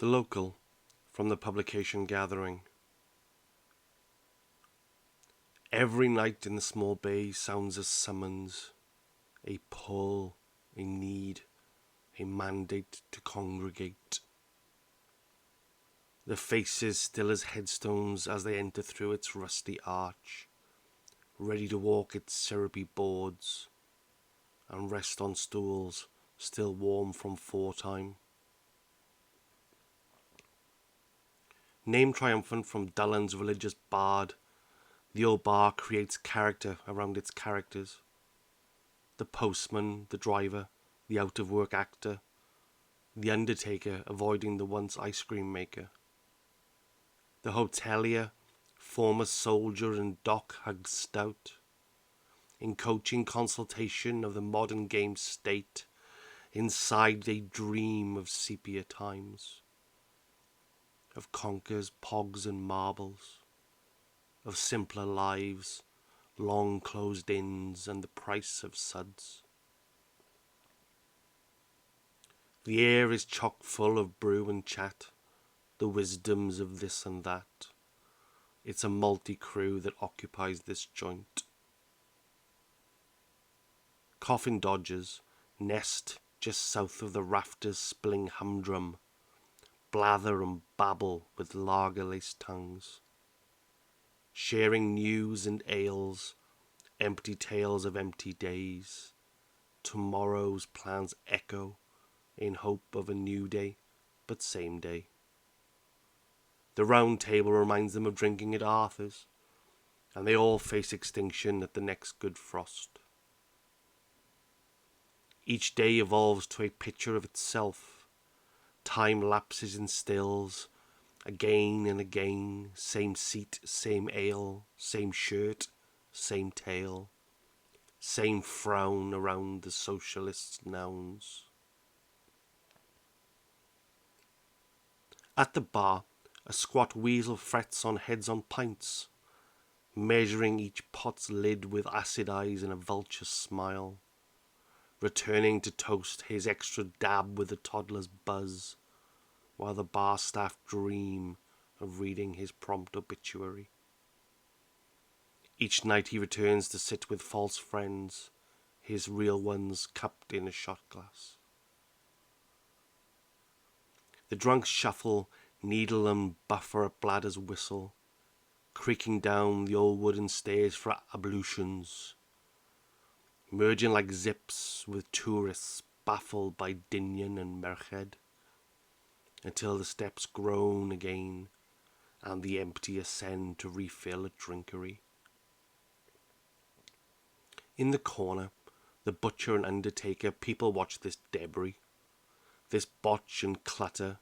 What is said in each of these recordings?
The Local, from the publication Gathering. Every night in the small bay sounds a summons, a pull, a need, a mandate to congregate. The faces still as headstones as they enter through its rusty arch, ready to walk its syrupy boards and rest on stools still warm from foretime. Name triumphant from Dullen's religious bard, the old bar creates character around its characters. The postman, the driver, the out-of-work actor, the undertaker avoiding the once ice cream maker. The hotelier, former soldier and dock hugged stout, in coaching consultation of the modern game state, inside they dream of sepia times, of conkers, pogs and marbles, of simpler lives, long closed inns and the price of suds. The air is chock full of brew and chat, the wisdoms of this and that. It's a multi-crew that occupies this joint. Coffin dodgers nest just south of the rafters' spilling humdrum, blather and babble with lager-laced tongues, sharing news and ales, empty tales of empty days. Tomorrow's plans echo in hope of a new day, but same day. The round table reminds them of drinking at Arthur's, and they all face extinction at the next good frost. Each day evolves to a picture of itself. Time lapses in stills, again and again, same seat, same ale, same shirt, same tale, same frown around the socialist's nouns. At the bar, a squat weasel frets on heads on pints, measuring each pot's lid with acid eyes and a vulture smile, returning to toast his extra dab with the toddler's buzz, while the bar staff dream of reading his prompt obituary. Each night he returns to sit with false friends, his real ones cupped in a shot glass. The drunks shuffle, needle and buffer at Bladder's whistle, creaking down the old wooden stairs for ablutions, merging like zips with tourists baffled by Dinian and Merched, until the steps groan again and the empty ascend to refill at Drinkery. In the corner, the butcher and undertaker people watch this debris, this botch and clutter,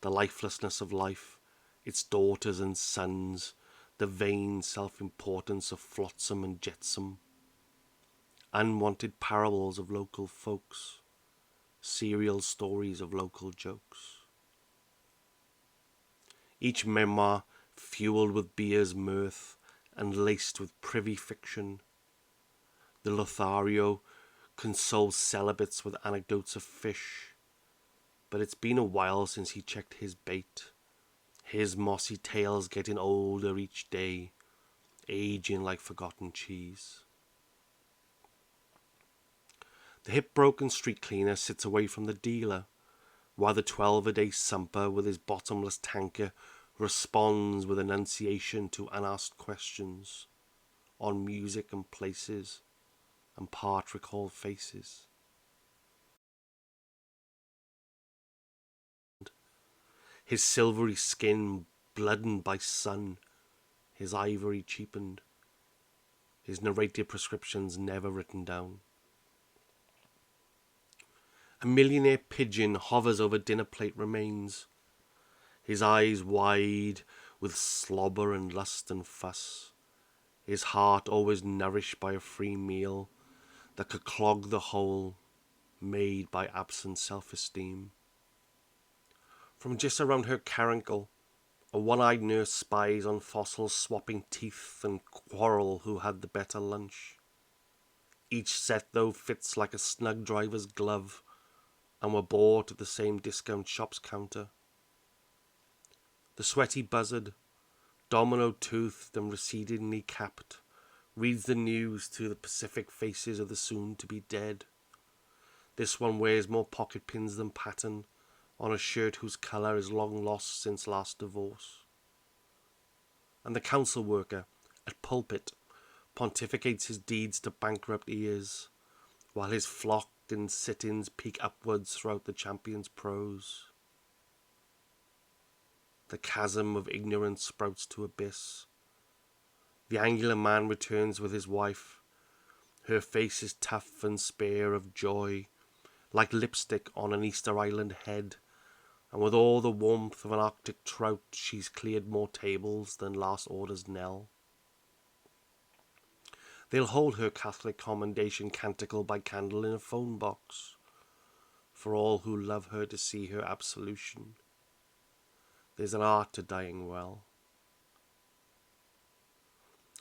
the lifelessness of life, its daughters and sons, the vain self-importance of flotsam and jetsam, unwanted parables of local folks, serial stories of local jokes. Each memoir fueled with beer's mirth and laced with privy fiction. The Lothario consoles celibates with anecdotes of fish, but it's been a while since he checked his bait. His mossy tales getting older each day, aging like forgotten cheese. The hip-broken street cleaner sits away from the dealer, while the 12-a-day sumper with his bottomless tanker responds with enunciation to unasked questions on music and places and part-recalled faces. His silvery skin blooddened by sun, his ivory cheapened, his narrated prescriptions never written down. A millionaire pigeon hovers over dinner plate remains, his eyes wide with slobber and lust and fuss, his heart always nourished by a free meal that could clog the hole made by absent self-esteem. From just around her caruncle, a one-eyed nurse spies on fossils swapping teeth and quarrel who had the better lunch. Each set, though, fits like a snug driver's glove and were bought at the same discount shop's counter. The sweaty buzzard, domino-toothed and recedingly capped, reads the news to the pacific faces of the soon-to-be dead. This one wears more pocket pins than pattern on a shirt whose colour is long lost since last divorce. And the council worker at pulpit pontificates his deeds to bankrupt ears, while his flocked in sit-ins peek upwards throughout the champion's prose. The chasm of ignorance sprouts to abyss. The angular man returns with his wife. Her face is tough and spare of joy, like lipstick on an Easter Island head, and with all the warmth of an Arctic trout she's cleared more tables than last order's knell. They'll hold her Catholic commendation canticle by candle in a phone box, for all who love her to see her absolution. There's an art to dying well.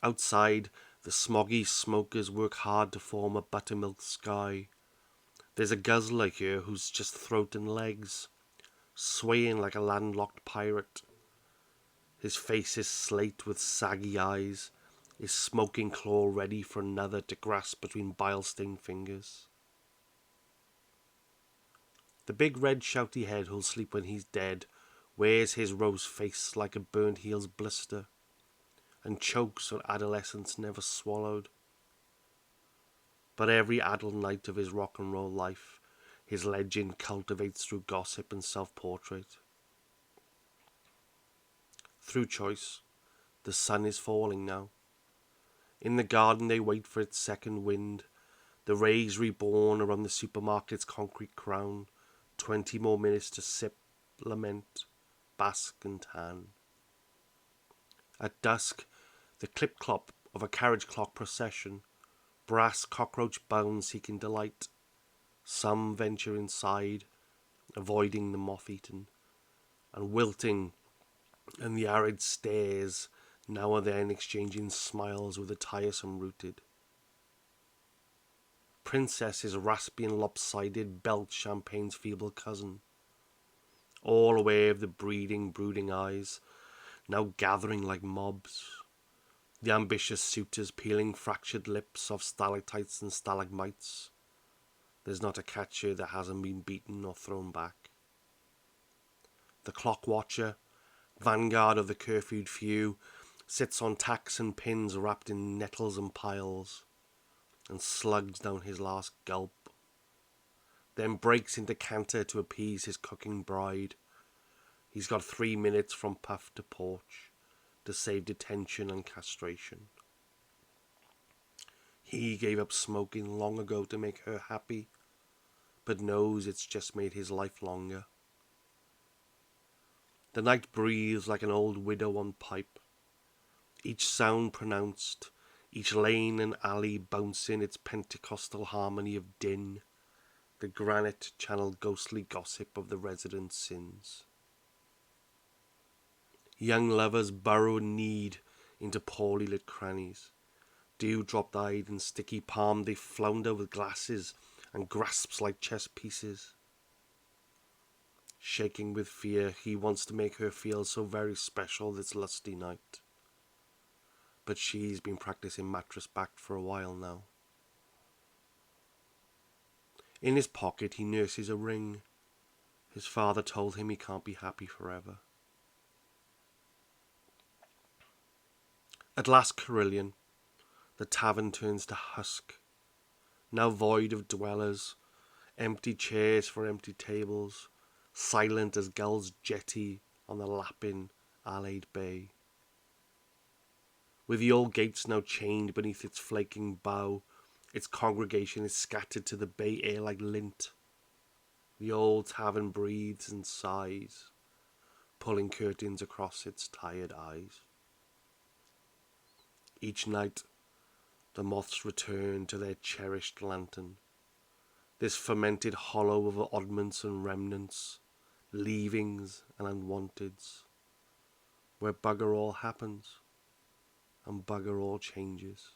Outside, the smoggy smokers work hard to form a buttermilk sky. There's a guzzler here who's just throat and legs, swaying like a landlocked pirate. His face is slate with saggy eyes, his smoking claw ready for another to grasp between bile-stained fingers. The big red shouty head who'll sleep when he's dead wears his rose face like a burnt heel's blister, and chokes on adolescence never swallowed. But every adult night of his rock and roll life, his legend cultivates through gossip and self-portrait. Through choice, the sun is falling now. In the garden they wait for its second wind, the rays reborn around the supermarket's concrete crown, 20 more minutes to sip, lament, bask and tan. At dusk, the clip-clop of a carriage clock procession, brass cockroach bound seeking delight. Some venture inside, avoiding the moth-eaten, and wilting in the arid stares, now and then exchanging smiles with the tiresome rooted. Princess is raspy and lopsided, belt champagne's feeble cousin, all aware of the breeding, brooding eyes, now gathering like mobs. The ambitious suitors peeling fractured lips of stalactites and stalagmites. There's not a catcher that hasn't been beaten or thrown back. The clock watcher, vanguard of the curfewed few, sits on tacks and pins wrapped in nettles and piles, and slugs down his last gulp, then breaks into canter to appease his cooking bride. He's got 3 minutes from puff to porch to save detention and castration. He gave up smoking long ago to make her happy, but knows it's just made his life longer. The night breathes like an old widow on pipe, each sound pronounced, each lane and alley bouncing its Pentecostal harmony of din, the granite channeled ghostly gossip of the residents' sins. Young lovers burrow in need into poorly lit crannies. Dew-dropped-eyed and sticky-palmed, they flounder with glasses and grasps like chess pieces. Shaking with fear, he wants to make her feel so very special this lusty night. But she's been practicing mattress back for a while now. In his pocket he nurses a ring. His father told him he can't be happy forever. At last Carillion, the tavern turns to husk, now void of dwellers, empty chairs for empty tables, silent as gulls jetty on the lapping, allayed bay. With the old gates now chained beneath its flaking bow, its congregation is scattered to the bay air like lint. The old tavern breathes and sighs, pulling curtains across its tired eyes. Each night, the moths return to their cherished lantern, this fermented hollow of oddments and remnants, leavings and unwanteds, where bugger all happens and bugger all changes.